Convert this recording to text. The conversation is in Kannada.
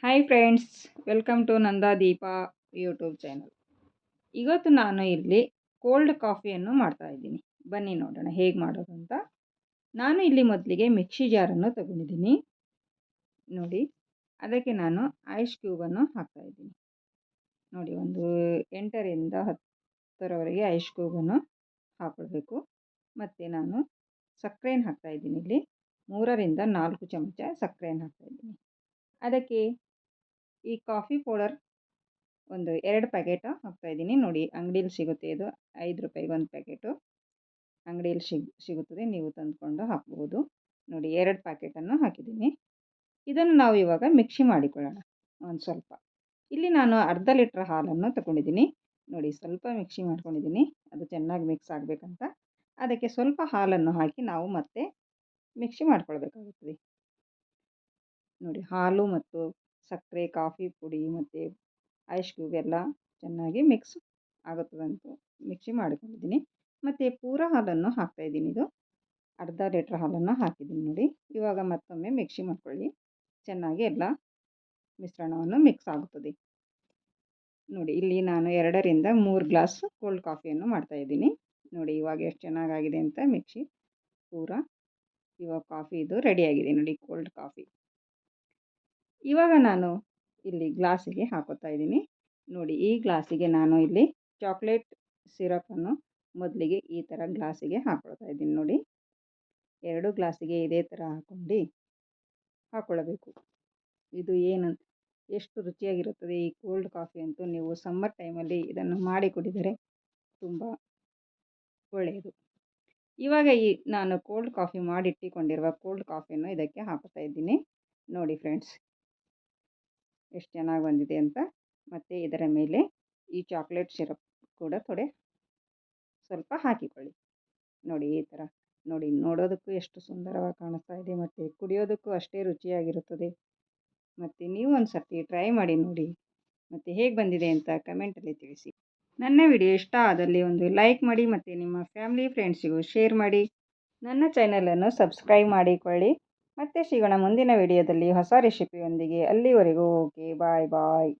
Hi friends, welcome to Nanda Deepa YouTube channel. ಇವತ್ತು ನಾನು ಇಲ್ಲಿ ಕೋಲ್ಡ್ ಕಾಫಿಯನ್ನು ಮಾಡ್ತಾ ಇದ್ದೀನಿ. ಬನ್ನಿ ನೋಡೋಣ ಹೇಗೆ ಮಾಡೋದು ಅಂತ. ನಾನು ಇಲ್ಲಿ ಮೊದಲಿಗೆ ಮಿಕ್ಸಿ ಜಾರನ್ನು ತಗೊಂಡಿದ್ದೀನಿ ನೋಡಿ. ಅದಕ್ಕೆ ನಾನು ಐಸ್ ಕ್ಯೂಬನ್ನು ಹಾಕ್ತಾಯಿದ್ದೀನಿ ನೋಡಿ. ಒಂದು 8ರಿಂದ 10ರವರೆಗೆ ಐಸ್ ಕ್ಯೂಬನ್ನು ಹಾಕೊಳ್ಬೇಕು. ಮತ್ತು ನಾನು ಸಕ್ಕರೆಯನ್ನು ಹಾಕ್ತಾಯಿದ್ದೀನಿ. ಇಲ್ಲಿ 3ರಿಂದ 4 ಚಮಚ ಸಕ್ಕರೆಯನ್ನು ಹಾಕ್ತಾಯಿದ್ದೀನಿ. ಅದಕ್ಕೆ ಈ ಕಾಫಿ ಪೌಡರ್ ಒಂದು 2 ಪ್ಯಾಕೆಟ್ ಹಾಕ್ತಾಯಿದ್ದೀನಿ ನೋಡಿ. ಅಂಗಡಿಯಲ್ಲಿ ಸಿಗುತ್ತೆ, ಇದು 5 ರೂಪಾಯಿಗೆ ಒಂದು ಪ್ಯಾಕೆಟು. ಅಂಗಡಿಯಲ್ಲಿ ಸಿಗುತ್ತದೆ, ನೀವು ತಂದುಕೊಂಡು ಹಾಕ್ಬೋದು ನೋಡಿ. 2 ಪ್ಯಾಕೆಟನ್ನು ಹಾಕಿದ್ದೀನಿ. ಇದನ್ನು ನಾವು ಇವಾಗ ಮಿಕ್ಸಿ ಮಾಡಿಕೊಳ್ಳೋಣ ಒಂದು ಸ್ವಲ್ಪ. ಇಲ್ಲಿ ನಾನು ಅರ್ಧ ಲೀಟ್ರ್ ಹಾಲನ್ನು ತಗೊಂಡಿದ್ದೀನಿ ನೋಡಿ. ಸ್ವಲ್ಪ ಮಿಕ್ಸಿ ಮಾಡ್ಕೊಂಡಿದ್ದೀನಿ, ಅದು ಚೆನ್ನಾಗಿ ಮಿಕ್ಸ್ ಆಗಬೇಕಂತ. ಅದಕ್ಕೆ ಸ್ವಲ್ಪ ಹಾಲನ್ನು ಹಾಕಿ ನಾವು ಮತ್ತೆ ಮಿಕ್ಸಿ ಮಾಡ್ಕೊಳ್ಬೇಕಾಗುತ್ತದೆ ನೋಡಿ. ಹಾಲು ಮತ್ತು ಸಕ್ಕರೆ, ಕಾಫಿ ಪುಡಿ ಮತ್ತು ಐಸ್ ಕ್ಯೂಬ್ ಎಲ್ಲ ಚೆನ್ನಾಗಿ ಮಿಕ್ಸ್ ಆಗುತ್ತದಂತ ಮಿಕ್ಸಿ ಮಾಡಿಕೊಂಡಿದ್ದೀನಿ. ಮತ್ತು ಪೂರ ಹಾಲನ್ನು ಹಾಕ್ತಾಯಿದ್ದೀನಿ. ಇದು ಅರ್ಧ ಲೀಟ್ರ್ ಹಾಲನ್ನು ಹಾಕಿದ್ದೀನಿ ನೋಡಿ. ಇವಾಗ ಮತ್ತೊಮ್ಮೆ ಮಿಕ್ಸಿ ಮಾಡ್ಕೊಳ್ಳಿ. ಚೆನ್ನಾಗಿ ಎಲ್ಲ ಮಿಶ್ರಣವನ್ನು ಮಿಕ್ಸ್ ಆಗುತ್ತದೆ ನೋಡಿ. ಇಲ್ಲಿ ನಾನು 2ರಿಂದ 3 ಗ್ಲಾಸ್ ಕೋಲ್ಡ್ ಕಾಫಿಯನ್ನು ಮಾಡ್ತಾಯಿದ್ದೀನಿ ನೋಡಿ. ಇವಾಗ ಎಷ್ಟು ಚೆನ್ನಾಗಾಗಿದೆ ಅಂತ ಮಿಕ್ಸಿ ಪೂರ. ಇವಾಗ ಕಾಫಿ ಇದು ರೆಡಿಯಾಗಿದೆ ನೋಡಿ, ಕೋಲ್ಡ್ ಕಾಫಿ. ಇವಾಗ ನಾನು ಇಲ್ಲಿ ಗ್ಲಾಸಿಗೆ ಹಾಕೋತಾ ಇದ್ದೀನಿ ನೋಡಿ. ಈ ಗ್ಲಾಸಿಗೆ ನಾನು ಇಲ್ಲಿ ಚಾಕ್ಲೇಟ್ ಸಿರಪನ್ನು ಮೊದಲಿಗೆ ಈ ಥರ ಗ್ಲಾಸಿಗೆ ಹಾಕ್ಕೊಳ್ತಾ ಇದ್ದೀನಿ ನೋಡಿ. 2 ಗ್ಲಾಸಿಗೆ ಇದೇ ಥರ ಹಾಕ್ಕೊಳ್ಳಬೇಕು. ಇದು ಎಷ್ಟು ರುಚಿಯಾಗಿರುತ್ತದೆ ಈ ಕೋಲ್ಡ್ ಕಾಫಿ ಅಂತೂ. ನೀವು ಸಮ್ಮರ್ ಟೈಮಲ್ಲಿ ಇದನ್ನು ಮಾಡಿ ಕುಡಿದರೆ ತುಂಬ ಒಳ್ಳೆಯದು. ಇವಾಗ ನಾನು ಕೋಲ್ಡ್ ಕಾಫಿ ಮಾಡಿಟ್ಟಿಕೊಂಡಿರುವ ಕೋಲ್ಡ್ ಕಾಫಿಯನ್ನು ಇದಕ್ಕೆ ಹಾಕ್ತಾ ಇದ್ದೀನಿ ನೋಡಿ ಫ್ರೆಂಡ್ಸ್, ಎಷ್ಟು ಚೆನ್ನಾಗಿ ಬಂದಿದೆ ಅಂತ. ಮತ್ತು ಇದರ ಮೇಲೆ ಈ ಚಾಕ್ಲೇಟ್ ಸಿರಪ್ ಕೂಡ ಸ್ವಲ್ಪ ಹಾಕಿಕೊಳ್ಳಿ ನೋಡಿ. ಈ ಥರ ನೋಡಿ, ನೋಡೋದಕ್ಕೂ ಎಷ್ಟು ಸುಂದರವಾಗಿ ಕಾಣಿಸ್ತಾ ಇದೆ ಮತ್ತು ಕುಡಿಯೋದಕ್ಕೂ ಅಷ್ಟೇ ರುಚಿಯಾಗಿರುತ್ತದೆ. ಮತ್ತು ನೀವು ಒಂದು ಸರ್ತಿ ಟ್ರೈ ಮಾಡಿ ನೋಡಿ, ಮತ್ತು ಹೇಗೆ ಬಂದಿದೆ ಅಂತ ಕಮೆಂಟಲ್ಲಿ ತಿಳಿಸಿ. ನನ್ನ ವಿಡಿಯೋ ಇಷ್ಟ ಆದಲ್ಲಿ ಒಂದು ಲೈಕ್ ಮಾಡಿ ಮತ್ತು ನಿಮ್ಮ ಫ್ಯಾಮಿಲಿ ಫ್ರೆಂಡ್ಸಿಗೂ ಶೇರ್ ಮಾಡಿ. ನನ್ನ ಚಾನಲನ್ನು ಸಬ್ಸ್ಕ್ರೈಬ್ ಮಾಡಿಕೊಳ್ಳಿ. ಮತ್ತೆ ಸಿಗೋಣ ಮುಂದಿನ ವಿಡಿಯೋದಲ್ಲಿ ಹೊಸ ರೆಸಿಪಿಯೊಂದಿಗೆ. ಅಲ್ಲಿವರೆಗೂ ಓಕೆ, ಬಾಯ್ ಬಾಯ್.